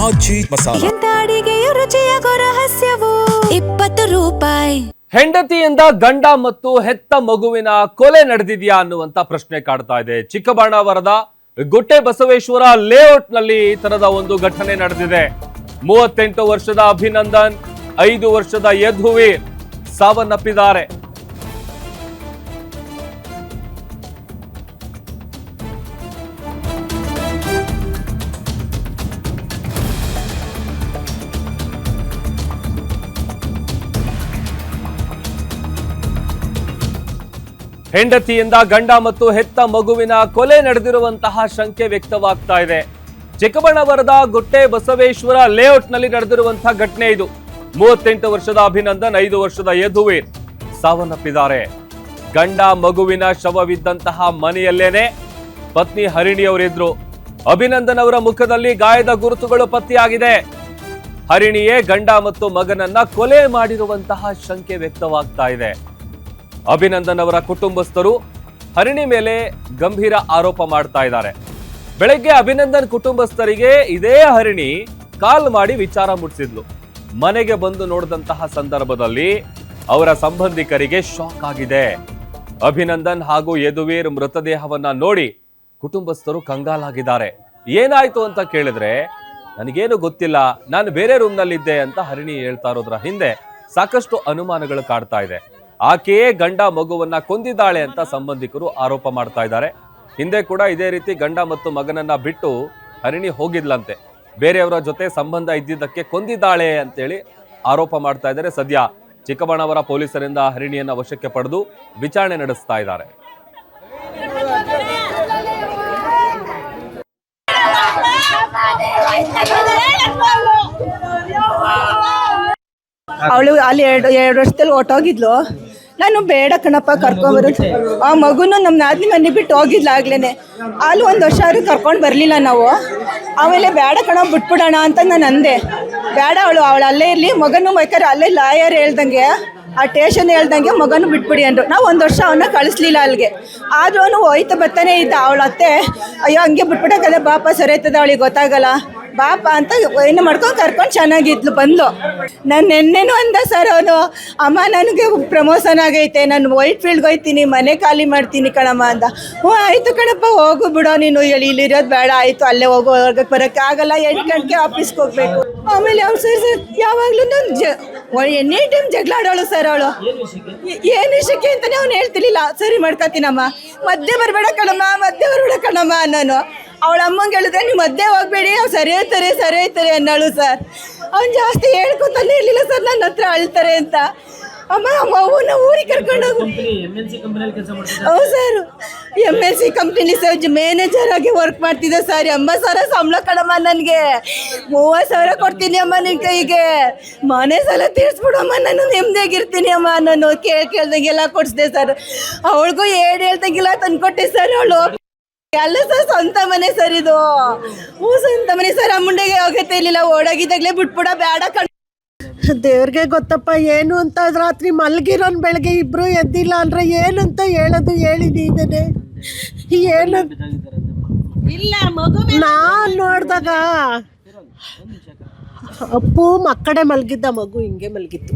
ಆಜಿ ಮಸಾಲ. ಎಂತ ಅಡಿಗೆಯ ರುಚಿಯಾಗೋ ರಹಸ್ಯವು 20 ರೂಪಾಯಿ. ಹೆಂಡತಿಯಿಂದ ಗಂಡ ಮತ್ತು ಹೆತ್ತ ಮಗುವಿನ ಕೊಲೆ ನಡೆದಿದೆಯಾ ಅನ್ನುವಂತ ಪ್ರಶ್ನೆ ಕಾಡ್ತಾ ಇದೆ. ಚಿಕ್ಕಬಳ್ಳಾಪುರದ ಗುಟ್ಟೆ ಬಸವೇಶ್ವರ ಲೇಔಟ್ ನಲ್ಲಿ ಈ ತರದ ಒಂದು ಘಟನೆ ನಡೆದಿದೆ. 38 ವರ್ಷದ ಅಭಿನಂದನ್, 5 ವರ್ಷದ ಯದುವೀರ್ ಸಾವನ್ನಪ್ಪಿದ್ದಾರೆ. ಹೆಂಡತಿಯಿಂದ ಗಂಡ ಮತ್ತು ಹೆತ್ತ ಮಗುವಿನ ಕೊಲೆ ನಡೆದಿರುವಂತಹ ಶಂಕೆ ವ್ಯಕ್ತವಾಗ್ತಾ ಇದೆ. ಚಿಕ್ಕಬಳ್ಳಾಪುರದ ಗುಟ್ಟೆ ಬಸವೇಶ್ವರ ಲೇಔಟ್ ನಲ್ಲಿ ನಡೆದಿರುವಂತಹ ಘಟನೆ ಇದು. 38 ವರ್ಷದ ಅಭಿನಂದನ್, 5 ವರ್ಷದ ಯದುವೀರ್ ಸಾವನ್ನಪ್ಪಿದ್ದಾರೆ. ಗಂಡ ಮಗುವಿನ ಶವವಿದ್ದಂತಹ ಮನೆಯಲ್ಲೇನೆ ಪತ್ನಿ ಹರಿಣಿಯವರಿದ್ರು. ಅಭಿನಂದನ್ ಅವರ ಮುಖದಲ್ಲಿ ಗಾಯದ ಗುರುತುಗಳು ಪತ್ತೆಯಾಗಿದೆ. ಹರಿಣಿಯೇ ಗಂಡ ಮತ್ತು ಮಗನನ್ನ ಕೊಲೆ ಮಾಡಿರುವಂತಹ ಶಂಕೆ ವ್ಯಕ್ತವಾಗ್ತಾ ಇದೆ. ಅಭಿನಂದನ್ ಅವರ ಕುಟುಂಬಸ್ಥರು ಹರಿಣಿ ಮೇಲೆ ಗಂಭೀರ ಆರೋಪ ಮಾಡ್ತಾ ಇದ್ದಾರೆ. ಬೆಳಗ್ಗೆ ಅಭಿನಂದನ್ ಕುಟುಂಬಸ್ಥರಿಗೆ ಇದೇ ಹರಿಣಿ ಕಾಲ್ ಮಾಡಿ ವಿಚಾರ ಮುಟ್ಟಿಸಿದ್ಲು. ಮನೆಗೆ ಬಂದು ನೋಡಿದಂತಹ ಸಂದರ್ಭದಲ್ಲಿ ಅವರ ಸಂಬಂಧಿಕರಿಗೆ ಶಾಕ್ ಆಗಿದೆ. ಅಭಿನಂದನ್ ಹಾಗೂ ಯದುವೀರ್ ಮೃತದೇಹವನ್ನ ನೋಡಿ ಕುಟುಂಬಸ್ಥರು ಕಂಗಾಲಾಗಿದ್ದಾರೆ. ಏನಾಯ್ತು ಅಂತ ಕೇಳಿದ್ರೆ, ನನಗೇನು ಗೊತ್ತಿಲ್ಲ, ನಾನು ಬೇರೆ ರೂಮ್ ನಲ್ಲಿದ್ದೆ ಅಂತ ಹರಿಣಿ ಹೇಳ್ತಾ ಇರೋದ್ರ ಹಿಂದೆ ಸಾಕಷ್ಟು ಅನುಮಾನಗಳು ಕಾಡ್ತಾ ಇದೆ. ಆಕೆಯೇ ಗಂಡ ಮಗುವನ್ನ ಕೊಂದಿದ್ದಾಳೆ ಅಂತ ಸಂಬಂಧಿಕರು ಆರೋಪ ಮಾಡ್ತಾ ಇದ್ದಾರೆ. ಹಿಂದೆ ಕೂಡ ಇದೇ ರೀತಿ ಗಂಡ ಮತ್ತು ಮಗನನ್ನ ಬಿಟ್ಟು ಹರಿಣಿ ಹೋಗಿದ್ಲಂತೆ. ಬೇರೆಯವರ ಜೊತೆ ಸಂಬಂಧ ಇದ್ದಿದ್ದಕ್ಕೆ ಕೊಂದಿದ್ದಾಳೆ ಅಂತೇಳಿ ಆರೋಪ ಮಾಡ್ತಾ ಇದ್ದಾರೆ. ಸದ್ಯ ಚಿಕ್ಕಬಳ್ಳಾಪುರ ಪೊಲೀಸರಿಂದ ಹರಿಣಿಯನ್ನ ವಶಕ್ಕೆ ಪಡೆದು ವಿಚಾರಣೆ ನಡೆಸ್ತಾ ಇದ್ದಾರೆ. ಅವಳು ಅಲ್ಲಿ ಎರಡು ವರ್ಷದಲ್ಲಿ ಹೊಟ್ಟೋಗಿದ್ಲು. ನಾನು ಬೇಡ ಕಣಪ್ಪ ಕರ್ಕೊಂಬರೋದು, ಆ ಮಗುನು ನಮ್ಮ ನಾದಿನಿ ಮನೆ ಬಿಟ್ಟು ಹೋಗಿದ್ಲು ಆಗ್ಲೇ. ಅಲ್ಲಿ 1 ವರ್ಷ ಆದ್ರೂ ಕರ್ಕೊಂಡು ಬರಲಿಲ್ಲ ನಾವು. ಆಮೇಲೆ ಬೇಡ ಕಣ ಬಿಟ್ಬಿಡೋಣ ಅಂತ ನಾನು ಅಂದೆ. ಬೇಡ, ಅವಳು ಅಲ್ಲೇ ಇರಲಿ, ಮಗನು ಬೇಕಾದ್ರೆ ಅಲ್ಲೇ ಲಾಯರ್ ಹೇಳ್ದಂಗೆ, ಆ ಟೇಷನ್ ಹೇಳ್ದಂಗೆ ಮಗನು ಬಿಟ್ಬಿಡಿ ಅಂದರು. ನಾವು 1 ವರ್ಷ ಅವನ್ನ ಕಳಿಸ್ಲಿಲ್ಲ ಅಲ್ಲಿಗೆ. ಆದ್ರೂ ಅವನು ಹೋಯ್ತಾ ಬರ್ತಾನೆ ಇದ್ದ. ಅವಳ ಅತ್ತೆ, ಅಯ್ಯೋ ಹಂಗೆ ಬಿಟ್ಬಿಡಕ್ಕಲ್ಲ ಬಾಪ, ಸರಿ ಆಯ್ತದ, ಅವಳಿಗೆ ಗೊತ್ತಾಗಲ್ಲ ಬಾಪ ಅಂತ ಏನು ಮಾಡ್ಕೊಂಡು ಕರ್ಕೊಂಡು ಚೆನ್ನಾಗಿದ್ಲು. ಬಂದ್ಲು. ನಾನು ನೆನ್ನೆನೂ ಅಂದ ಸರ್ ಅವನು, ಅಮ್ಮ ನನಗೆ ಪ್ರಮೋಷನ್ ಆಗೈತೆ, ನಾನು ವೈಟ್ ಫೀಲ್ಡ್ಗೆ ಹೋಗ್ತೀನಿ, ಮನೆ ಖಾಲಿ ಮಾಡ್ತೀನಿ ಕಣಮ್ಮ ಅಂದ. ಹ್ಞೂ ಆಯಿತು ಕಣಪ್ಪ, ಹೋಗು ಬಿಡೋ ನೀನು, ಇಲ್ಲಿರೋದು ಬೇಡ, ಆಯಿತು ಅಲ್ಲೇ ಹೋಗೋ, ಹೊರಗಕ್ಕೆ ಬರೋಕ್ಕೆ ಆಗಲ್ಲ, 8 ಗಂಟೆಗೆ ಆಫೀಸ್ಗೆ ಹೋಗ್ಬೇಕು. ಆಮೇಲೆ ಅವ್ನು ಸರ್ ಯಾವಾಗಲೂ ನಾನು ಎನಿ ಟೈಮ್ ಜಗಳಾಡೋಳು ಸರ್. ಅವಳು ಏನು ವಿಷಯಕ್ಕೆ ಅಂತಲೇ ಅವ್ನು ಹೇಳ್ತಿರ್ಲಿಲ್ಲ. ಸರಿ ಮಾಡ್ಕೊತೀನಮ್ಮ, ಮಧ್ಯೆ ಬರಬೇಡ ಕಣಮ್ಮ, ಮಧ್ಯೆ ಬರಬೇಡ ಕಣಮ್ಮ ನಾನು. ಅವಳ ಅಮ್ಮಂಗೆ ಹೇಳಿದ್ರೆ ನೀವು ಮಧ್ಯೆ ಹೋಗ್ಬೇಡಿ, ಅವ್ರು ಸರಿ ಹೋಯ್ತಾರೆ ಅನ್ನೋಳು ಸರ್. ಅವ್ನು ಜಾಸ್ತಿ ಹೇಳ್ಕೊತಾನೆ ಇರಲಿಲ್ಲ ಸರ್ ನನ್ನ ಹತ್ರ, ಅಳ್ತಾರೆ ಅಂತ. ಅಮ್ಮ ಅವನ್ನ ಊರಿಗೆ ಕರ್ಕೊಂಡೋಗು. ಹೌದು ಸರ್, MNC ಕಂಪ್ನಿಲಿ ಸರ್ ಮ್ಯಾನೇಜರ್ ಆಗಿ ವರ್ಕ್ ಮಾಡ್ತಿದ್ದೆ ಸರ್. 80,000 ಸಂಬಳ ಕಣಮ್ಮ ನನಗೆ. 30,000 ಕೊಡ್ತೀನಿ ಅಮ್ಮ ನಿನ್ನ ಕೈಗೆ. ಮನೆ ಸಾಲ ತೀರಿಸ್ಬಿಡಮ್ಮ, ನಾನು ನೆಮ್ಮದಿಯಾಗಿರ್ತೀನಿ ಅಮ್ಮ. ನಾನು ಕೇಳ್ದಂಗೆಲ್ಲ ಕೊಡಿಸ್ದೆ ಸರ್. ಅವಳಿಗೂ ಹೇಳ್ದಂಗೆಲ್ಲ ತಂದ್ಕೊಟ್ಟೆ ಸರ್. ಅವಳು ಅಲ್ಲ ಸರ್, ಸ್ವಂತ ಮನೆ ಸರ್ ಇದು. ಹ್ಞೂ ಸ್ವಂತ ಮನೆ ಸರ್. ಅಮ್ಮಂಡೆಗೆ ಹೋಗತ್ತೆ ಇರಲಿಲ್ಲ, ಓಡಾಗಿದ್ದಾಗಲೇ ಬಿಟ್ಬಿಡ ಬೇಡ ಕಣ್. ದೇವ್ರಿಗೆ ಗೊತ್ತಪ್ಪ ಏನು ಅಂತ. ರಾತ್ರಿ ಮಲಗಿರೋನ್ ಬೆಳಗ್ಗೆ ಇಬ್ರು ಎದ್ದಿಲ್ಲ ಅಂದ್ರೆ ಏನಂತ ಹೇಳೋದು, ಹೇಳಿ ನೀವೇನೆ ಏನು. ನಾನ್ ನೋಡ್ದಾಗ ಅಪ್ಪು ಮಕ್ಕಡೆ ಮಲಗಿದ್ದ, ಮಗು ಹಿಂಗೆ ಮಲಗಿತ್ತು.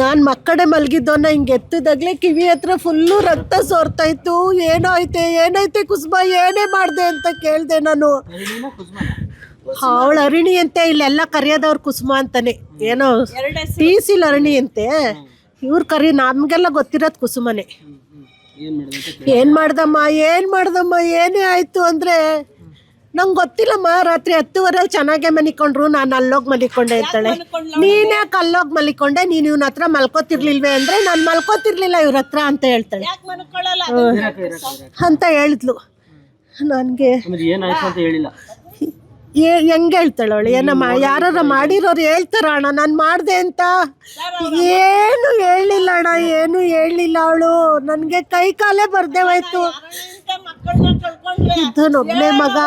ನಾನು ಮಕ್ಕಡೆ ಮಲಗಿದ್ದವನ್ನ ಹಿಂಗೆ ಎತ್ತಿದಾಗಲೇ ಕಿವಿ ಹತ್ರ ಫುಲ್ಲು ರಕ್ತ ಸೋರ್ತಾ ಇತ್ತು. ಏನಾಯ್ತೆ ಕುಸುಮ, ಏನೇ ಮಾಡಿದೆ ಅಂತ ಕೇಳಿದೆ ನಾನು. ಅವಳು ಅರಿಣಿ ಅಂತೆ, ಇಲ್ಲೆಲ್ಲ ಕರೆಯೋದವ್ರು ಕುಸುಮ ಅಂತಾನೆ. ಏನೋ TCL ಅರಿಣಿ ಅಂತೆ, ಇವ್ರು ನಮಗೆಲ್ಲ ಗೊತ್ತಿರೋದು ಕುಸುಮನೆ. ಏನು ಮಾಡ್ದಮ್ಮ ಏನೇ ಆಯಿತು ಅಂದರೆ ನಂಗೆ ಗೊತ್ತಿಲ್ಲಮ್ಮ. ರಾತ್ರಿ 10:30 ಚೆನ್ನಾಗೇ ಮಲಿಕೊಂಡ್ರು, ನಾನು ಅಲ್ಲೋಗಿ ಮಲಿಕೊಂಡೆ ಅಂತಾಳೆ. ನೀನ್ಯಾಕೆ ಅಲ್ಲೋಗಿ ಮಲಿಕೊಂಡೆ, ನೀನು ಇವನ ಹತ್ರ ಮಲ್ಕೋತಿರ್ಲಿಲ್ವೇ ಅಂದರೆ ನಾನು ಮಲ್ಕೋತಿರ್ಲಿಲ್ಲ ಇವ್ರ ಹತ್ರ ಅಂತ ಹೇಳ್ತಾಳೆ ಅಂತ ಹೇಳಿದ್ಲು. ನನಗೆ ಹೆಂಗೆ ಹೇಳ್ತಾಳೆ ಅವಳು? ಏನಮ್ಮ ಯಾರು ಮಾಡಿರೋರು ಹೇಳ್ತಾರ ಅಣ್ಣ ನಾನು ಮಾಡಿದೆ ಅಂತ? ಏನು ಹೇಳಿಲ್ಲ ಅಣ್ಣ, ಏನು ಹೇಳಿಲ್ಲ ಅವಳು. ನನಗೆ ಕೈ ಕಾಲೇ ಬರ್ದೇ ಹೋಯ್ತು. ಇದ್ದನೊಬ್ಬನೇ ಮಗ,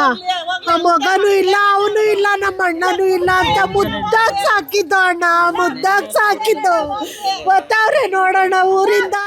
ಆ ಮಗನೂ ಇಲ್ಲ, ಅವನು ಇಲ್ಲ, ನಮ್ಮ ಅಣ್ಣನೂ ಇಲ್ಲ ಅಂತ ಮುದ್ದಾಗಿ ಸಾಕಿದ್ದು ಅಣ್ಣ, ಮುದ್ದಾಗಿ ಸಾಕಿದ್ದು. ಗೊತ್ತವ್ರೆ ನೋಡೋಣ ಊರಿಂದ.